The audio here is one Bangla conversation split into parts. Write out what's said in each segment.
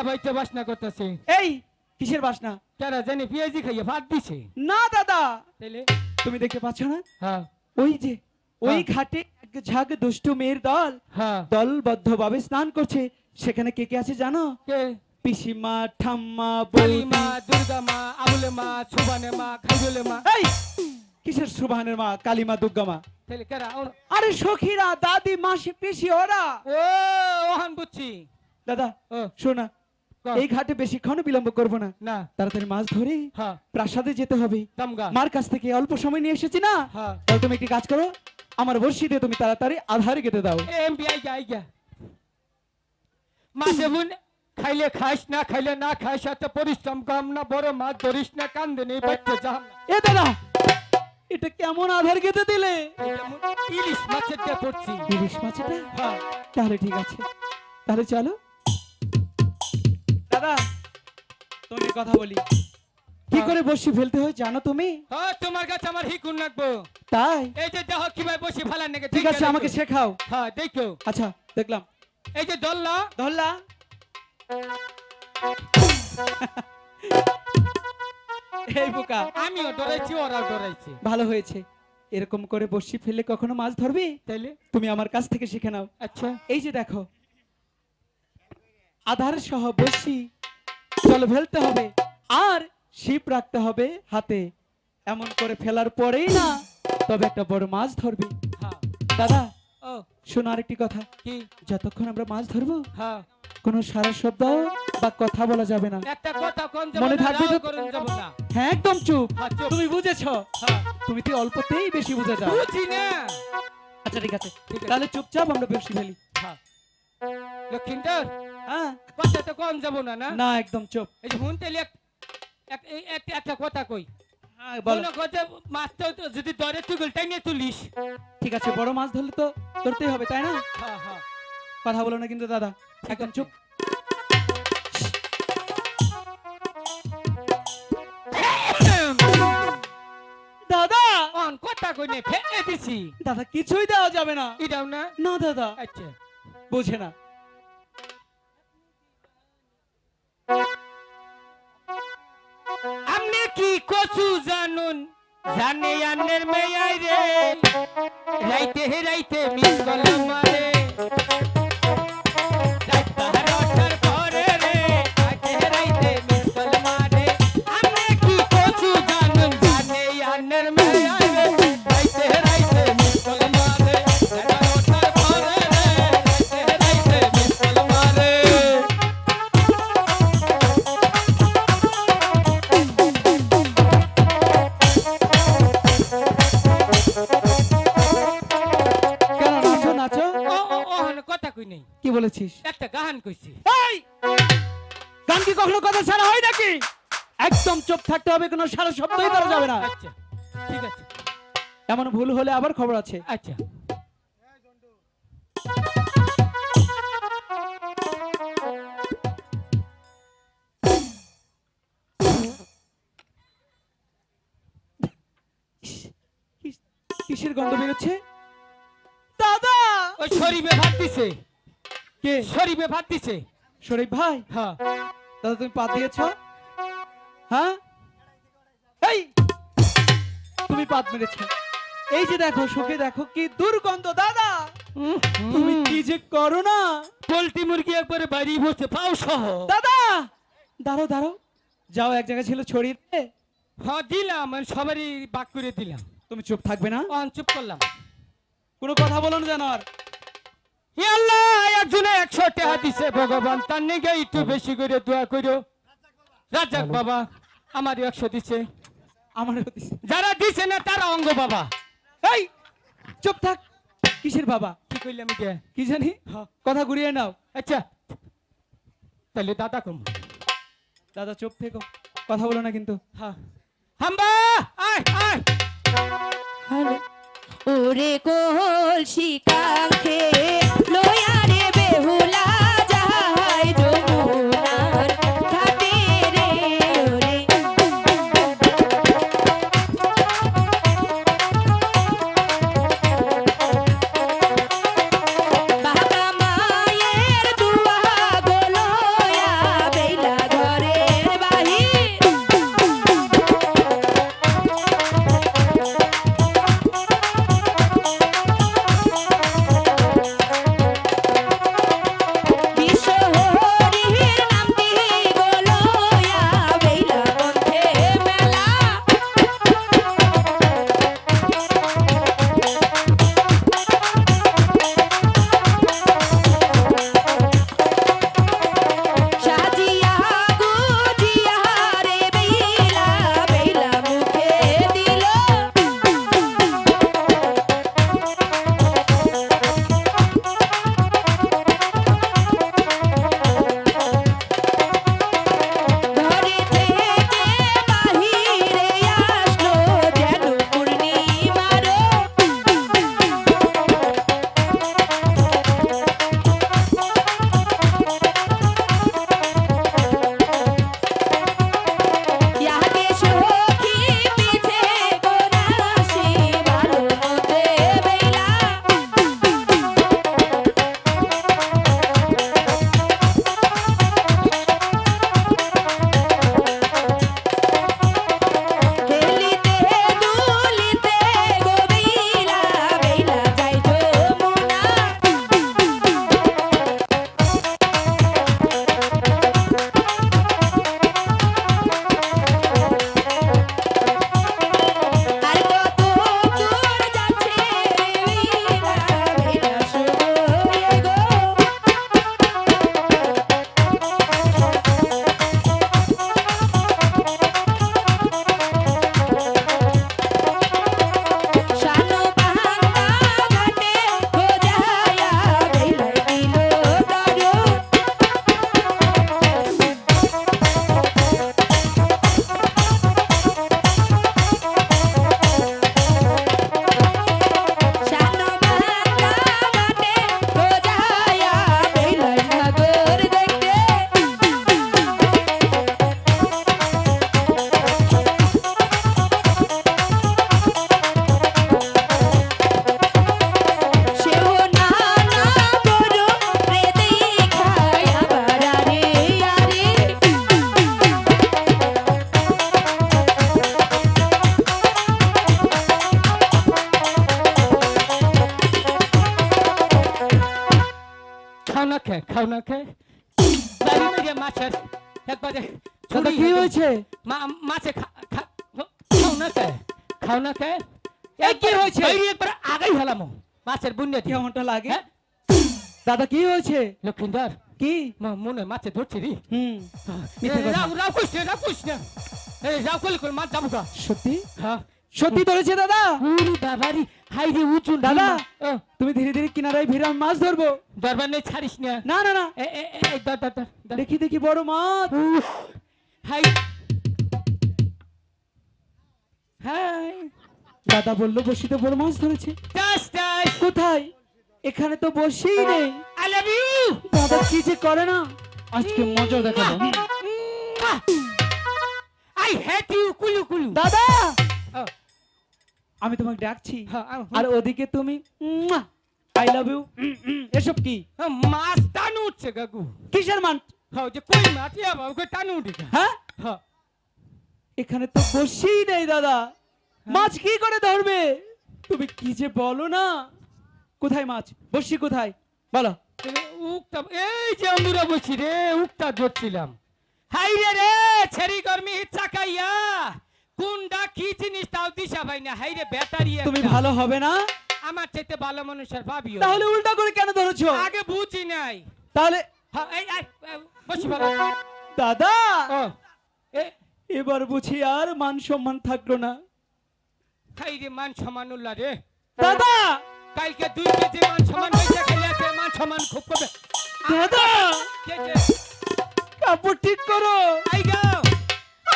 বাইতে বাসনা করতেছে। এই কিসের বাসনা? কেরা জানি পেঁয়াজি খাইয়ে ভাত দিছে। না দাদা, তাইলে তুমি দেখতে পাচ্ছ না? হ্যাঁ ওই যে ওই হ্যাঁ। ঘাটে এক ঝাঁক দুষ্টু মেয়ের দল হ্যাঁ দলবদ্ধ ভাবে স্নান করছে। সেখানে কে কে আছে জানো? কে? পিসিমা, ঠাম্মা, কালী বৌদি। মা, দুর্গা মা, আবুলে মা, সুবানে মা, খাইরুলে মা। এই কিসের সুবহানের মা, কালিমা, দুর্গা মা? তাইলে কেরা? আরে সখীরা, দাদি, মাসি, পিসি ওরা। ও ওহান বুঝছি। দাদা ও শোনা, কও। এই ঘাটে বেশিক্ষণ বিলম্ব করব না, না তাড়াতাড়ি মাছ ধরে হ্যাঁ প্রাসাদে যেতে হবে। তামগা মার কাছ থেকে অল্প সময় নিয়ে এসেছি না, হ্যাঁ। তাহলে তুমি একটি কাজ করো, আমার বর্ষি দিয়ে তুমি তাড়াতাড়ি আধারে কেটে দাও। এমপি আইগা মাঝে বুন খাইলে খাইস না খাইলে না খাইস, এত পরিশ্রম কম না, বড় মাছ ধরিস না, কান্দে নেই বাচ্চা যাম না। এ দাদা, এটা কেমন আধার কেটে দিলে? এটা ইলিশ মাছের দিয়ে পড়ছি। ইলিশ মাছটা? হ্যাঁ তাহলে ঠিক আছে, তাহলে চলো। দাদা তোমাকে কথা বলি, কি করে বর্ষি ফেলতে হয় জানো তুমি? হ্যাঁ তোমার কাছে আমার হিকুন লাগবো। তাই এই যে দেখো কিভাবে বসে ফেলার নাকি। ঠিক আছে, আমাকে শেখাও। হ্যাঁ দেখো, আচ্ছা দেখলাম। এই যে দল্লা ধরলা, এই বোকা, আমিও ডরাইছি ওরাও ডরাইছি। ভালো হয়েছে। এরকম করে বর্ষি ফেললে কখনো মাছ ধরবি? তাইলে তুমি আমার কাছ থেকে শিখে নাও। আচ্ছা এই যে দেখো, আধার সহ বর্ষি জল ফেলতে হবে আর ছিপ রাখতে হবে হাতে। এমন করে ফেলার পরেই না তবে একটা বড় মাছ ধরবি। হ্যাঁ দাদা ও শোনো আরেকটি কথা, কি? যতক্ষণ আমরা মাছ ধরবো হ্যাঁ কোনো সারা শব্দ বা কথা বলা যাবে না। একটা কথা কোন যাব মনে না, থাকবে রাও তো? করুন যাব না। হ্যাঁ একদম চুপ। হ্যাঁ, চুপ। তুমি বুঝেছো? হ্যাঁ তুমি তো অল্পতেই বেশি বুঝে যাও। বুঝি না। আচ্ছা ঠিক আছে, ঠিক আছে। তাহলে চুপচাপ আমরা বর্ষি ফেলি। হ্যাঁ লক্ষিন্দর হ্যাঁ কথা তো কোন যাব না না। না একদম চুপ। এই যে হুন তেলি একটা কথা কই। হ্যাঁ বলো। বলো কথা মাছ তো যদি ধরে তুই গোলটাই নিয়ে তুলিস। ঠিক আছে, বড় মাছ ধরলে তো ধরতেই হবে তাই না? হ্যাঁ হ্যাঁ কথা বলো না কিন্তু দাদা, একদম চুপ। দাদা অন কথা কই নে ফেলে দিছি। দাদা কিছুই দেওয়া যাবে না। এটাও না। না দাদা আচ্ছা বোঝে না। আপনি কি কচু জানুন, জানে আন্নের মেয়াই রে, রাইতে হে রাইতে মিস কলাম মারে, রাত বারোটার পরে রে, রাইতে হে রাইতে মিস কলাম মারে। আপনি কি কচু জানুন, জানে আন্নের মেয়াই রে, রাইতে হে রাইতে মিস কলাম মারে, বারোটার পরে রে, রাইতে হে রাইতে মিস কলাম মারে। কেন নাচো নাচো? কথা কই নেই, কি বলেছিস? একটা গান কইছি। এই গান কি কখনো কথা ছাড়া হয় নাকি? একদম চুপ থাকতে হবে, কোনো সারা শব্দই করা যাবে না। আচ্ছা ঠিক আছে। এমন ভুল হলে আবার খবর আছে। আচ্ছা কিসের গন্ধ বেরোচ্ছে? দাদা ওই শরীফে ভাত দিছে। কে? শরীফে ভাত দিছে। শরীফ ভাই? হ্যাঁ দাদা তুমি পা দিয়েছ? হ্যাঁ এই তুমি পাত মেরেছ। এই যে দেখো, শোকে দেখো কি দুর্গন্ধ। দাদা তুমি কি যে করো না। পোল্ট্রি মুরগি একবারে বাড়ি বসে পাও সহ। দাদা দাঁড়ো দাঁড়ো, যাও এক জায়গায় ছিল ছড়িয়ে দে। হ্যাঁ দিলাম, আমি সবারই বাক করে দিলাম। তুমি চুপ থাকবে না? অন চুপ করলাম। কোনো কথা বলো না যেন আর। হে আল্লাহ, একজনে 100 টাকা দিছে, ভগবান তার নিগে একটু বেশি করে দোয়া করো। রাজাক বাবা আমারও 100 দিছে। আমার যারা দিছে না তারা অঙ্গ বাবা। এই চুপ থাক। কিসের বাবা? কি কইলাম এটা? কি জানি, হ্যাঁ। কথা ঘুরিয়ে নাও। আচ্ছা তাহলে দাদা কম। দাদা চুপ থেকো, কথা বলো না কিন্তু। হ্যাঁ হাম্বা আয় আয়। ওরে কলসি কাঙ্খে লয়ারে বেহুলা যাহাই যমুনার ঘাটে রে। ওরে বাবা মায়ের দুয়া গো লয়া খাও না খায় বাড়ি মেরে মাছের একবারে দাদা কি হয়েছে? মাছে খাও না খায় এই কি হয়েছে? বাইরে একবার আগাই হলাম মাছের বুনিয়া দিয়ে কেমনটা লাগে? হ্যাঁ? দাদা কি হয়েছে? লক্ষিন্দর কি? মনে মাছে ধরছি রে মিথ্যে কথা। রাও কইস না এই রাও কইলে মাছ যাবো গা সত্যি? হ্যাঁ সত্যি ধরেছে দাদা? ওরে বাবারি হাই রে উঁচু দাদা তুমি ধীরে ধীরে কিনারায় ভিড়ে আমি মাছ ধরবো। দরবার নেই ছাড়িস না না না না, দর দেখি দেখি বড় মাছ। হাই হাই দাদা বললো বসিতে বড় মাছ ধরেছে। টাস টাস কোথায়? এখানে তো বসেই নেই। আই লাভ ইউ দাদা কি যে করে না, আজকে মজা দেখাবো। আই হেট ইউ কুলু কুলু দাদা ও, আমি তোমাকে ডাকছি হ্যাঁ, আর ওদিকে তুমি আই লাভ ইউ এসব কি? মাছ টানু উঠছে গাগু কিসের মান? হ্যাঁ যে কই মাছ ইয়া বাবু কই টানু উঠে হ্যাঁ হ্যাঁ এখানে তো বসেই নেই দাদা, মাছ কি করে ধরবে? তুমি কি যে বলো না। কোথায় মাছ? বসি কোথায় বলো? উক্তা এই যে আমরা বসি রে উক্তা ধরছিলাম হাই রে ছেড়ি গরমি চাকাইয়া কোনটা কি জিনিস তাও দিশা ভাই না হাই রে ব্যাটারি তুমি ভালো হবে না? আমার চাইতে ভালো মানুষের ভাবিও তাহলে উল্টা করে কেন ধরেছো? আগে বুঝি নাই তাহলে হ্যাঁ এই বসি ভালো দাদা ও এ এবার বুঝি আর মান সম্মান থাকলো না। হাই রে মান সমানুল্লাহ রে দাদা কালকে 2 কেজি মান সমান হইছে খাইয়াছে মান সমান খুব করবে দাদা কে কে কাপড় ঠিক করো। আই যাও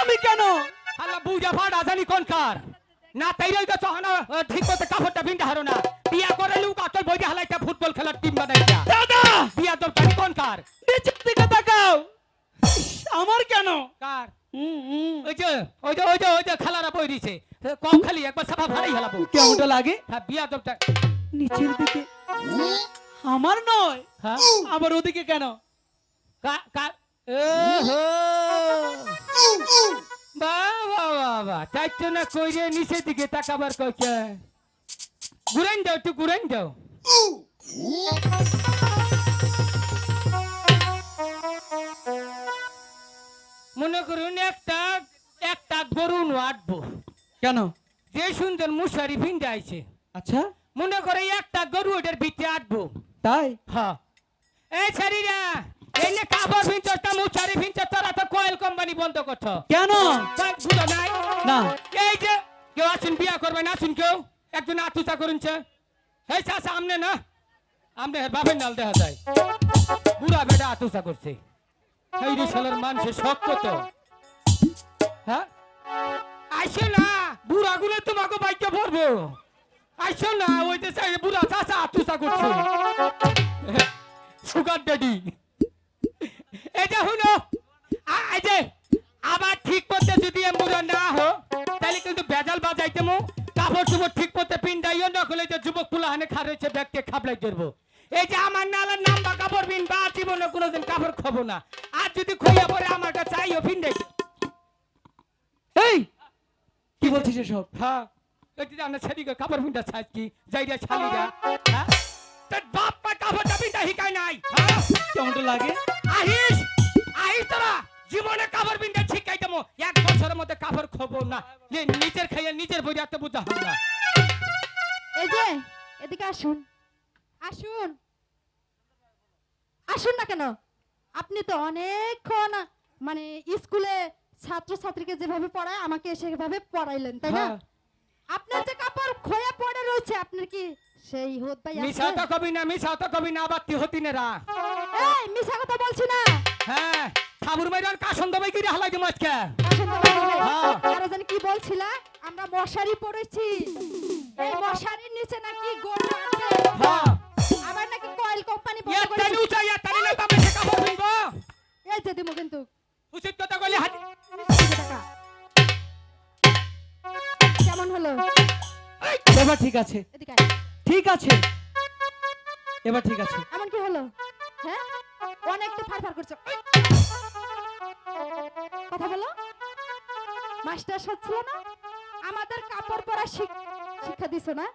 আমি কেন? হালা বুঝা ফাড়া জানি কোন কার না তাইরাই তো চহানা ঠিক মতো কাপড়টা বিন্দা হারো না বিয়া করে লুকা তোর বইতে হালাইটা ফুটবল খেলার টিম বানাইছা দাদা বিয়া তোর কানি কোন কার নিচের দিকে তাকাও। আমার কেন? কার ওই যে খালারা বই দিছে কম খালি একবার সাফা ফাড়াই হেলাবো কেমনটা লাগে? হ্যাঁ বিয়া তোরটা নিচের দিকে আমার নয়, হ্যাঁ আবার ওদিকে কেন? কা কা ওহো বাবা চাইতো না কইরে নিচের দিকে তাকাবার কইছে ঘুরাইন দাও একটু ঘুরাইন দাও মনে করুন একটা গরু আটবো কেন? যে সুন্দর মুশারি ভিন্দে আইছে আচ্ছা মনে করে একটা গরু ওটার ভিতরে আটবো তাই? হ্যাঁ এই ছাড়িরা এই যে কাপড় ভিনছটা মুশারি ভিনছ তোরা তো কয়েল কোম্পানি বন্ধ করছ কেন? বুঝো নাই না এই যে কেউ আসুন বিয়া করবে না আসুন কেউ একজন আতুচা করুনছে এই চাষা আমনে না আমনে বাপের নাল দেখা যায় বুড়া বেটা আতুচা করছে এই রে শালার মানুষের শখ কত হ্যাঁ আইসো না বুড়া গুলো তোমাকে বাইকে ভরবো আইসো না ওই যে বুড়া চাষা আতুচা করছে সুগার ড্যাডি এই যে হুনো এই যে আবার ঠিক মতো যদি বুড়া না হো তাহলে কিন্তু বেজাল বাজাইতে মো কাপড় চুপড় ঠিক মতো পিন্ডাইও না হলে যে যুবক ফুলাহানে খারেছে ব্যাগকে খাবলাই ধরবো এই যে আমার নালার নাম বা কাপড় বিন বা জীবনে কোনোদিন কাপড় খাবো না আর যদি খইয়া পরে আমার কাছে চাইও পিন্ডাই এই কি বলছিস এসব? হ্যাঁ এই যে আমরা ছেড়ি কাপড় পিন্ডা ছাই কি যাইরা ছালিরা হ্যাঁ তোর বাপ পা কাপড়টা পিন্ডা হিকাই নাই হ্যাঁ কেমনটা লাগে? আহিস তোরা জীবনে কাপড় পিন্ডা শিখাই দেবো 1 বছরের মধ্যে কাপড় খাবো না নিজের খাইয়ে নিজের বই রাখতে বুঝা হবে না এই যে এদিকে আসুন আসুন আসুন না কেন? আপনি তো অনেকক্ষণ মানে স্কুলে ছাত্রছাত্রীকে যেভাবে পড়ায় আমাকে সেভাবে পড়াইলেন তাই না? হ্যাঁ। আপনার যে কাপড় খোয়া পড়ে রয়েছে আপনার কি সেই হোত ভাই মিছা তো কবি না আবার হতি না রা এই মিছা কথা বলছি না। হ্যাঁ খাবুর মাইরার কাশন দবাই কি হালাই দেবো আজকে আসুন তো ভাই। হ্যাঁ। আরো জানি কি বলছিলা? আমরা মশারি পড়েছি, এই মশারির নিচে নাকি গরু আছে, হ্যাঁ আবার নাকি কয়েল কোম্পানি বন্ধ ইয়া করেছে। তানু চাই ইয়া তানি না তবে সে কাপড় পিনবো এই যে দিমু কিন্তু উচিত কথা কইলে হাত টাকা কেমন হলো? এবার ঠিক আছে, এদিকে আয়। ঠিক আছে, এবার ঠিক আছে। এমন কি হলো? হ্যাঁ অনেক তো ফারফার করছো, কথা বলো। মাস্টার হচ্ছিল না, আমাদের কাপড় পরা শিক্ষা দিছো না?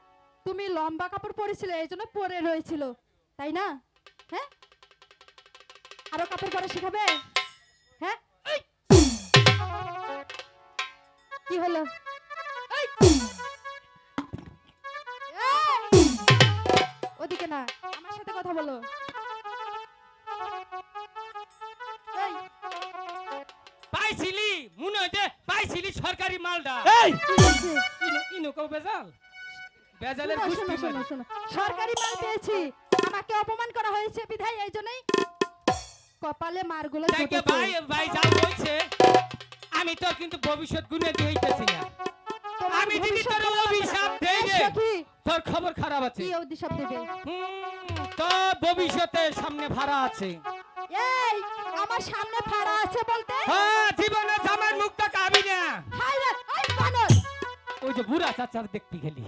তুমি লম্বা কাপড় পরেছিলে এই জন্য পরে রয়েছিল তাই না? হ্যাঁ আরো কাপড় পরা শিখাবে? হ্যাঁ এই! কি হলো? এই! এই! ওদিকে না, আমার সাথে কথা বলো। এই, পাইছিলি মনে হয় যে পাইছিলি সরকারি মালটা এই কি হয়েছে? ইনো কও বেজাল বেজালের শোনো, গুষ্টি শোনো, মারি। শোনো, শোনো। সরকারি মাল পেয়েছি, আমাকে অপমান করা হয়েছে বিধায় এই জন্যই কপালে মারগুলো তাইকে জুটেছে। ভাই ভাই যা বলছে আমি তো কিন্তু ভবিষ্যৎ গুনে দিতেছি না। তোমার আমি যদি ভবিষ্যৎ তোর বলো না। অভিশাপ দেই রে, সখী, তোর খবর খারাপ আছে। কি অভিশাপ দেবে? তো ভবিষ্যতে সামনে ভাড়া আছে। এই, আমার সামনে ফাড়া আছে বলতে? হ্যাঁ জীবনে জামার মুখটা কাবি না। হাই রে, এই বানর! ওই যে বুড়া চাচার দেখতে গেলি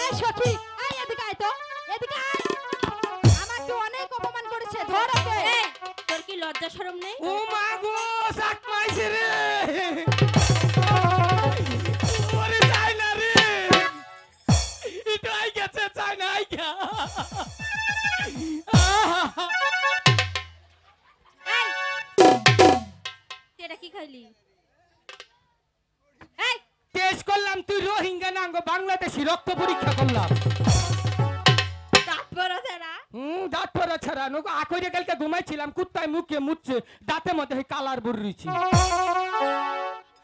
এই সখী, এই এদিকে আয় তো, এদিকে আয়। আমাকে অনেক অপমান করেছে, ধর ওকে। এই, তোর কি লজ্জা শরম নেই? ও মা গো চাক মাইছে রে ওরে যাই না রে এটা আই গেছে চাই না আই গা এই, তুই এটা কি খাইলি? এই, টেস্ট করলাম তুই রোহিঙ্গা না আঙ্গ বাংলাদেশি রক্ত পরীক্ষা করলাম দাঁত বড় ছাড়া। দাঁত পরা ছাড়া নগো আকইরে কালকে ঘুমাইছিলাম কুত্তায় মুখে মুচ্ছে দাঁতের মধ্যে এই কালার বুড়িছি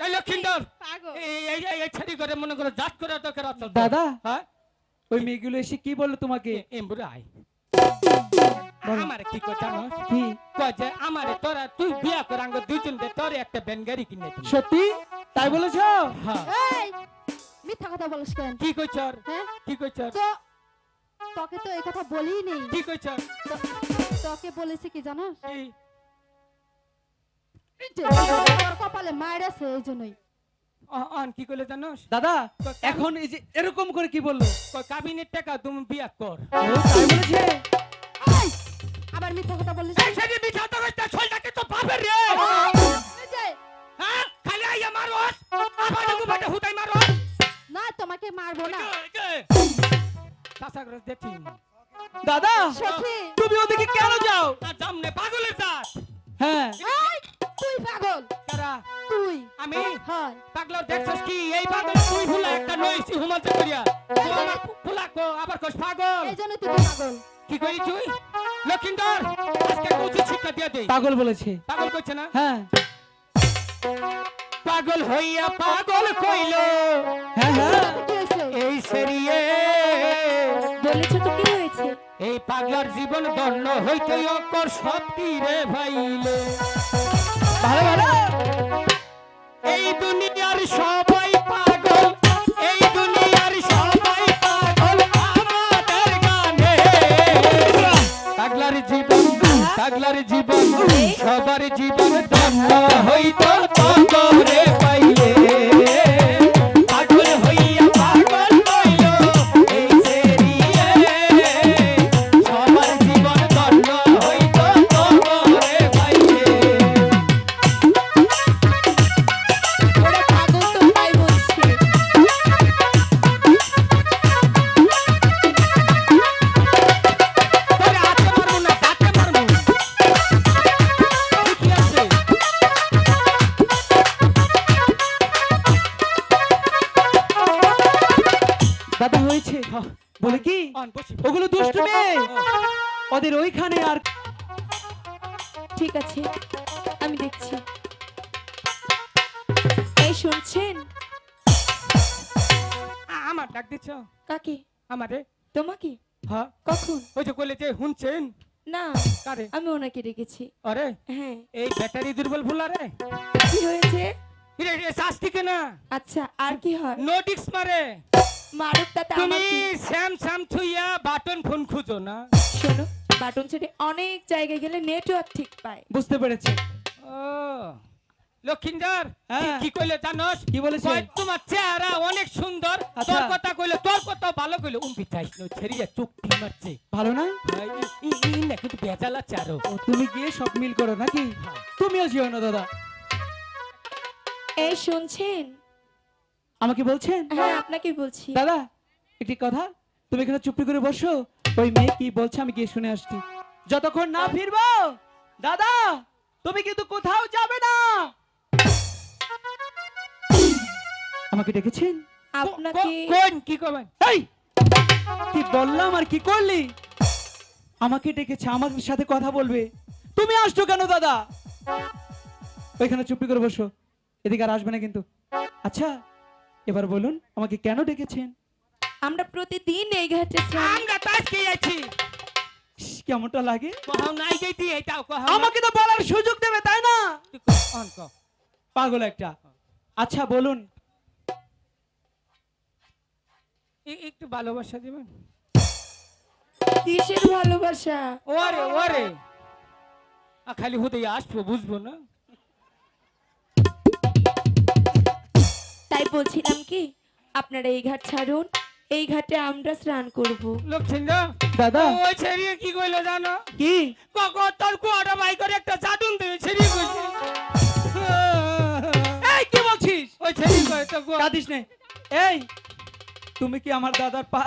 এই লক্ষিন্দর পাগল। এই ছাড়ি করে মনে করো জাত করে দরকার আছে দাদা হ্যাঁ ওই মেয়েগুলো এসে কি বললো তোমাকে? এমবুরে আয় বলো। আমারে কি কই জানোস কি কয় যে আমারে তোরা তুই বিয়া কর আঙ্গ দুইজন দে তোরে একটা ভ্যান গাড়ি কিনে দিই সত্যি তাই বলেছো? হ্যাঁ এই, মিথ্যা কথা বলিস কেন? কি কইছর হ্যাঁ? কি কইছর তো তোকে তো এই কথা বলিই নেই। কি কইছর তোকে বলেছি কি জানোস? কি যে তোর কপালে মায়ের আছে এই জন্যই। অন কি কইলে জানোস দাদা এখন এই যে এরকম করে কি বললো? কয় কাবিনের টাকা তুমি বিয়া কর ও তাই বলেছে? এই, আবার মিথ্যা কথা বলিস। এই ছেলে মিঠা তো কইতা ছলটাকে তো বাপের রে এই যে, হ্যাঁ খালি আইয়া মারোস আবার ডগু বাটে হুদাই মারোস না তোমাকে মারবো না। চাচা করে দেখি দাদা সখী, তুমি ওদিকে কেন যাও? আর জামনে পাগলের জাত হ্যাঁ এই, তুই পাগল, কারা তুই। আমি হয়। পাগলার দেখছস কি এই পাগল তুই ফুলা একটা নইছি হুমাতে করিয়া তুই আমার ফুলা কো আবার কস পাগল এই জন্য তুই পাগল। কি করি তুই লক্ষিন্দর আজকে উচিত শিক্ষা দিয়ে দে পাগল বলেছে। পাগল কইছে না হ্যাঁ পাগল হইয়া পাগল কইলো হ্যাঁ হ্যাঁ কি হয়েছে? এই সেরিয়ে বলেছো তো কি হয়েছে? এই পাগলার জীবন ধন্য হইতে অকর সব তীরে ভাইলে ভালো ভালো এই দুনিয়ার সবাই পাগল এই দুনিয়ার সবাই পাগল আমাদের গানে পাগলার জীবন সবার জীবন ধন্য হইতো তরে পাইলে পাগল হইয়া পাগল হইল এই সেরিয়ে সবার জীবন ধন্য হইতো তরে পাইলে ওরা পাগল তো তাই বলছে। তোরে হাতে মারবো না হাতে মারবো ঠিকই আছে দাদা হয়েছে বলে কি অন বসি ওগুলো দুষ্টু মেয়ে ওদের ওইখানে আর ঠিক আছে, আমি দেখছি। এই শুনছেন? আমার ডাক দিচ্ছ কাকে? আমারে তোমাকে? হ্যাঁ কখন? ওই যে কইলে যে শুনছেন না, কারে আমি ওনাকে ডেকেছি। আরে হ্যাঁ, এই ব্যাটারি দুর্বল ফুলা রে কি হয়েছে? এটা শাস্তি কেনা আচ্ছা, আর কি হয়? নো ডিক্স মারে মারুক তাতে তুমি আমার কি? স্যাম স্যাম থুইয়া বাটন ফোন খুঁজো না শোনো, বাটন ছেড়ে অনেক জায়গায় গেলে নেটওয়ার্ক ঠিক পায়। বুঝতে পেরেছে ও লক্ষিন্দর হ্যাঁ। কি কইলে জানোস কি বলেছে? কয় তোমার চেহারা অনেক সুন্দর আচ্ছা। তোর কথা কইলে তোর কথা ভালো কইলে চাইছ না ছেড়িয়া চুক্তি মারছে ভালো না? না কিন্তু বেজাল আছে আরো ও তুমি গিয়ে সব মিল করো নাকি? তুমিও যেও না দাদা। এই শুনছেন? আমাকে বলছেন? হ্যাঁ, আপনাকে বলছি। দাদা একটি কথা, তুমি এখানে চুপটি করে বসো, ওই মেয়ে কি বলছে আমি গিয়ে শুনে আসছি। যতক্ষণ না ফিরবো দাদা তুমি কিন্তু কোথাও যাবে না। আমাকে ডেকেছেন? আপনাকে কোন কি করবেন? এই কি বললাম আর কি করলি? আমাকে ডেকেছে, আমার সাথে কথা বলবে। তুমি আসছো কেন দাদা? ওইখানে চুপি করে বসো, এদিকে আর আসবে না কিন্তু। আচ্ছা এবার বলুন আমাকে কেন ডেকেছেন? আমরা প্রতিদিন এই ঘাটে স্নান আমরা তো আজকে আছি। ইস, কেমনটা লাগে? কহাও নাই যাইতি এটাও কহাও। আমাকে তো বলার সুযোগ দেবে তাই না? অন কও। পাগল একটা। আচ্ছা বলুন। একটু ভালোবাসা দিবেন? কিসের ভালোবাসা? ওরে ওরে খালি হতে আসবো বুঝবো না। তাই বলছিলাম কি আপনারা এই ঘাট ছাড়ুন, এই ঘাটে আমরা স্নান করব। লক্ষ্মীন্দর দাদা ওই ছেড়িয়ে কি কইলো জানো? কি? কখন তোর কুয়াটা বাই করে একটা চাটুন দেবে ছেড়িয়ে কইছে। এই কি বলছিস? ওই ছেড়িয়ে কই তো কুয়া। কাঁদিস নে। এই তুমি কি আমার দাদার পা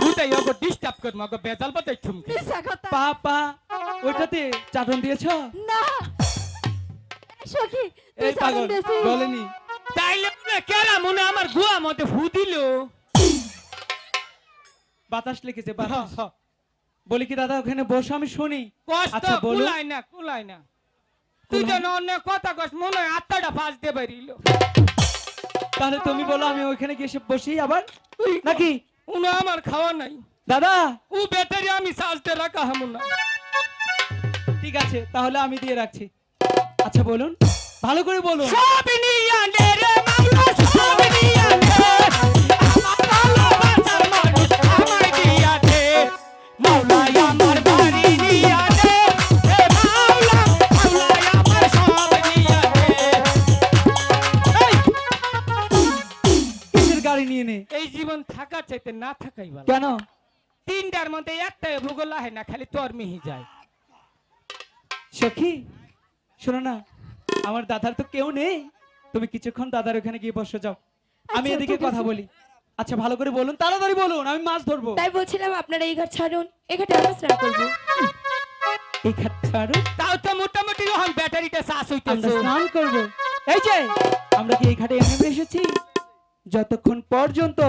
হুদাই ওকে ডিস্টার্ব কর মাগো বেজাল পাতাই ঠুমকে। মিশা কথা। পা পা ওইটাতে চাটন দিয়েছো? না সখী তুই এই পাগল চাটন দিয়েছিস? বলেনি। তাইলে না কেলা মনে আমার গুয়া মতে ফু দিল। বাতাস লেগেছে বাতাস। বলি কি দাদা ওখানে বসো আমি শুনি। কষ্ট আচ্ছা বলো। কুলাই না কুলাই না। তুই যেন অন্য কথা কস মনে হয় আত্মাটা ফাঁস দিয়ে বেরিল। তাহলে তুমি বলো আমি ওইখানে গিয়ে এসে বসি আবার নাকি? উনো আমার খাওয়া নাই। দাদা ও ব্যাটারি আমি সাজতে রাখা হামু না। ঠিক আছে তাহলে আমি দিয়ে রাখছি। আচ্ছা বলুন ভালো করে বলুন। সব নিয়ে নে রে মামলা সব নিয়ে নে। আমার ভালোবাসার মানুষ আমায় দিয়া দে। মাওলাই আমার বাড়ি নিয়া দে। এ মাওলা মাওলাই আমার সব নিয়া দে। এই! কিসের গাড়ি নিয়ে নে? এই জীবন থাকার চাইতে না থাকাই ভালো। কেন? তিনটার মধ্যে একটাই ভূগোল আহে না খালি তোর মিহি যায়। সখী শোনো না, আমার দাদার তো কেউ নেই, তুমি কিছুক্ষণ দাদার ওখানে গিয়ে বসে যাও, আমি আচ্ছা, এদিকে ঠিক কথা আছে। বলি। আচ্ছা ভালো করে বলুন, তাড়াতাড়ি বলুন, আমি মাছ ধরবো। তাই বলছিলাম আপনারা এই ঘাট ছাড়ুন, এই ঘাটে আমরা স্নান করব। এই ঘাট ছাড়ো, তাও তো মোটামুটি যখন ব্যাটারিটা চাষ আমরা হইতেছে। স্নান করব। এই যে আমরা কি এই ঘাটে এমনি এসেছি যতক্ষণ পর্যন্ত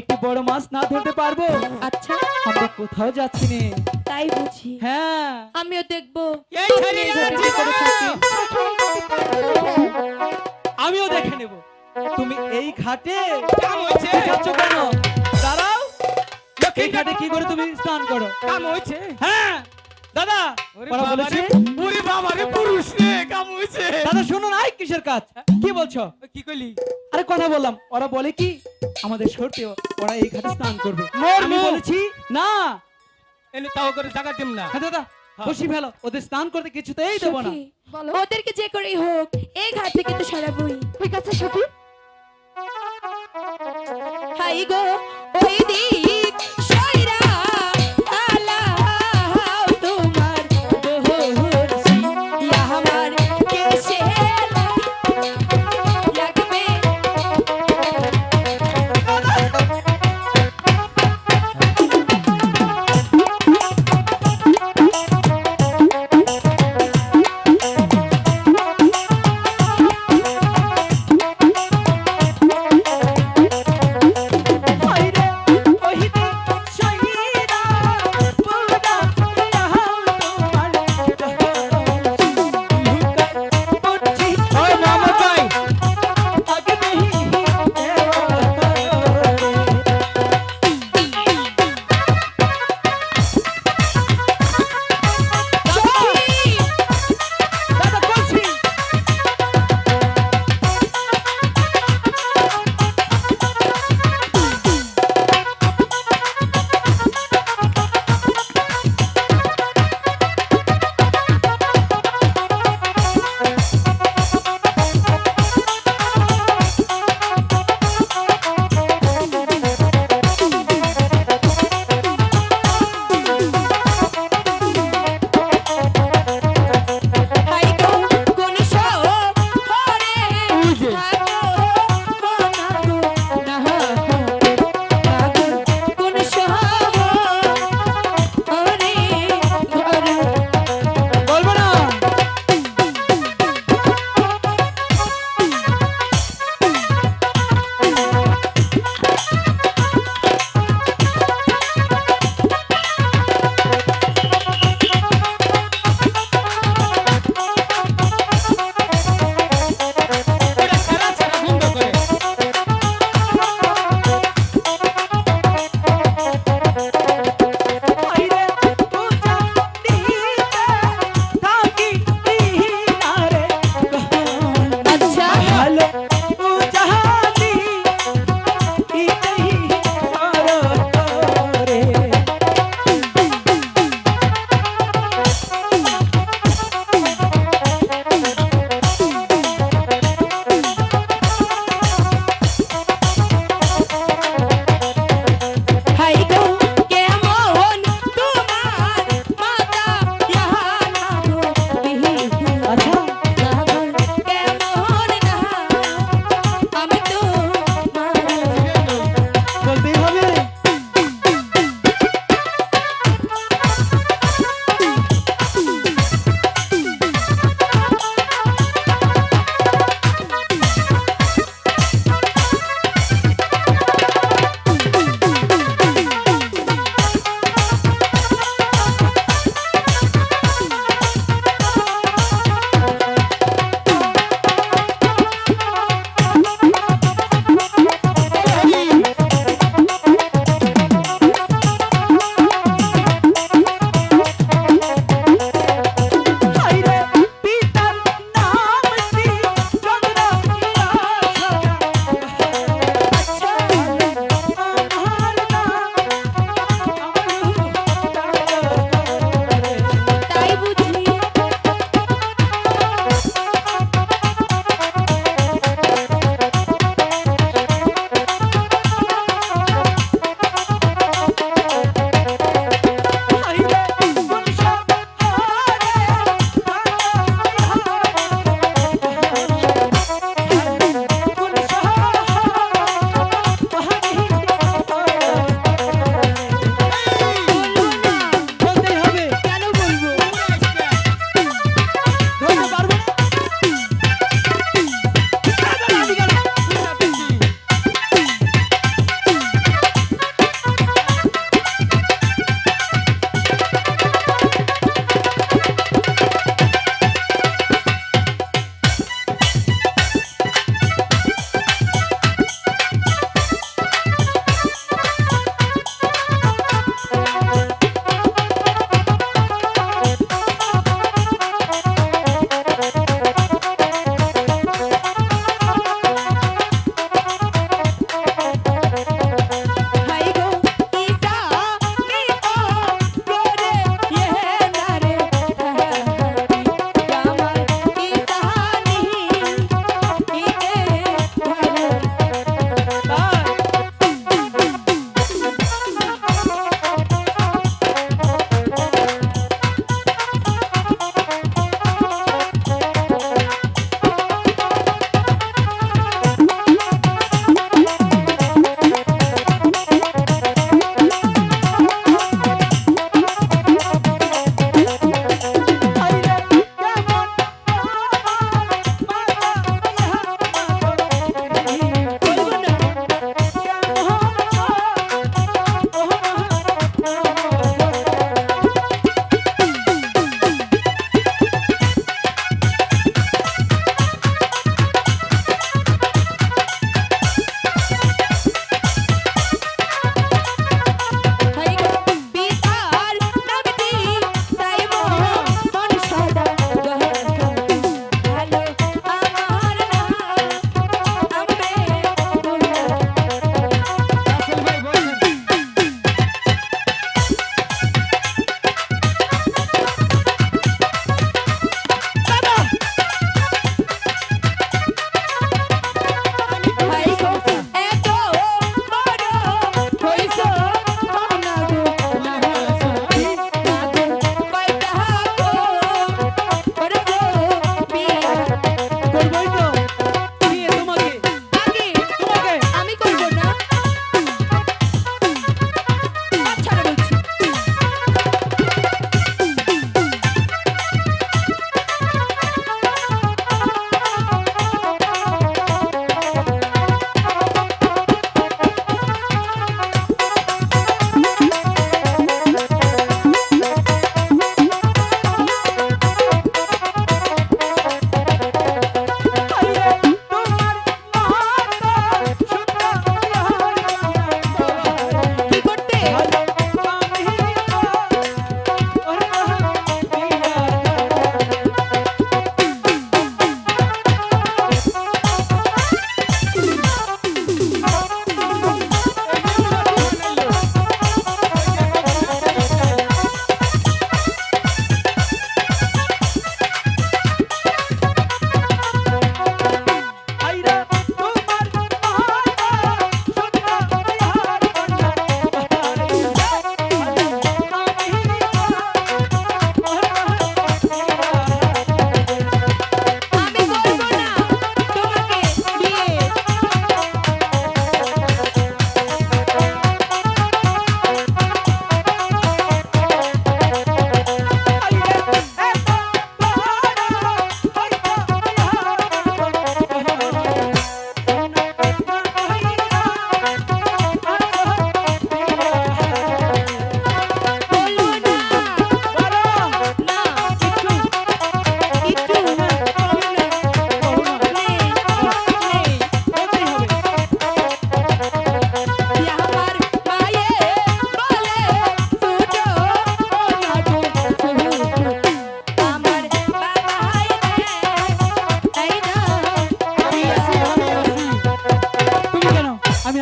একটি বড় মাছ না ধরতে পারবো আচ্ছা আমরা কোথাও যাচ্ছি না। তাই বুঝি, হ্যাঁ আমিও দেখবো এই তুমি ছেড়ে এই ঘাটে যাচ্ছি কি করে না। থাকি। আমিও দেখে নেব তুমি এই ঘাটে কাম হয়েছে যাচ্ছ কেন। দাঁড়াও, এই ঘাটে কি করে তুমি স্নান করো। কাম হয়েছে। হ্যাঁ দাদা ওরে ওরা বাবা বলেছে। রে, ওরে বাবা রে পুরুষ রে কাম হয়েছে। দাদা শোনো না, এই কিসের কাজ কি বলছো? কি কইলি? আরে কথা বললাম, ওরা বলে কি আমাদের শর্তে ওরা এই ঘাটে স্নান করবে। মোর আমি মুখ। বলেছি না। এনে তাও করে জায়গা দিম না। হ্যাঁ দাদা বসি ফেলো, ওদের স্নান করতে কিছুতেই দেবো না। সখী, বলো। ওদেরকে যে করেই হোক এই ঘাট থেকে তো সরাবই। ঠিক আছে সখী। হাই গো ওই দিক সইরা আলাও তোমার দোহরছি, ইয়া আমার কেসে লাগবে। হায়রে, ওহিতে সইরা পুরা রাহাও তোমার লুকায় পড়ছি। ওই মোহাম্মদ ভাই আগে নেহি সখী, দাদা বলছি। হাই গো কোন শহরে ওই যে। থাকো বানাগো না কোন শহরে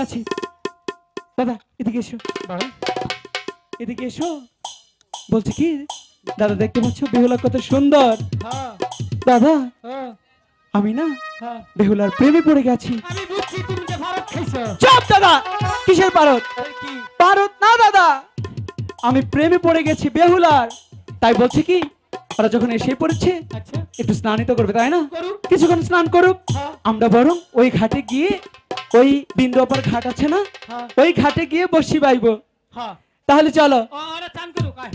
আছি। দাদা এদিকে এসো, এদিকে এসো। বলছি কি দাদা, দেখতে পাচ্ছ বেহুলা কত সুন্দর? হ্যাঁ দাদা হ্যাঁ আমি না হ্যাঁ বেহুলার প্রেমে পড়ে গেছি। আমি বুঝছি তুমি যে ভারত খাইছো। চুপ দাদা, কিসের পারত? এই কি পারত না দাদা, আমি প্রেমে পড়ে গেছি বেহুলার। তাই বলছি কি ওরা যখন এসে পড়েছে আচ্ছা একটু স্নানিত করবে, তাই না? করুক। কিছুক্ষণ স্নান করুক, হ্যাঁ আমরা বরং ওই ঘাটে গিয়ে, ওই বিন্দু অপার ঘাট আছে না, হ্যাঁ ওই ঘাটে গিয়ে বসি বাইবো। হ্যাঁ তাহলে চলো। ও আরে চান করুক আয়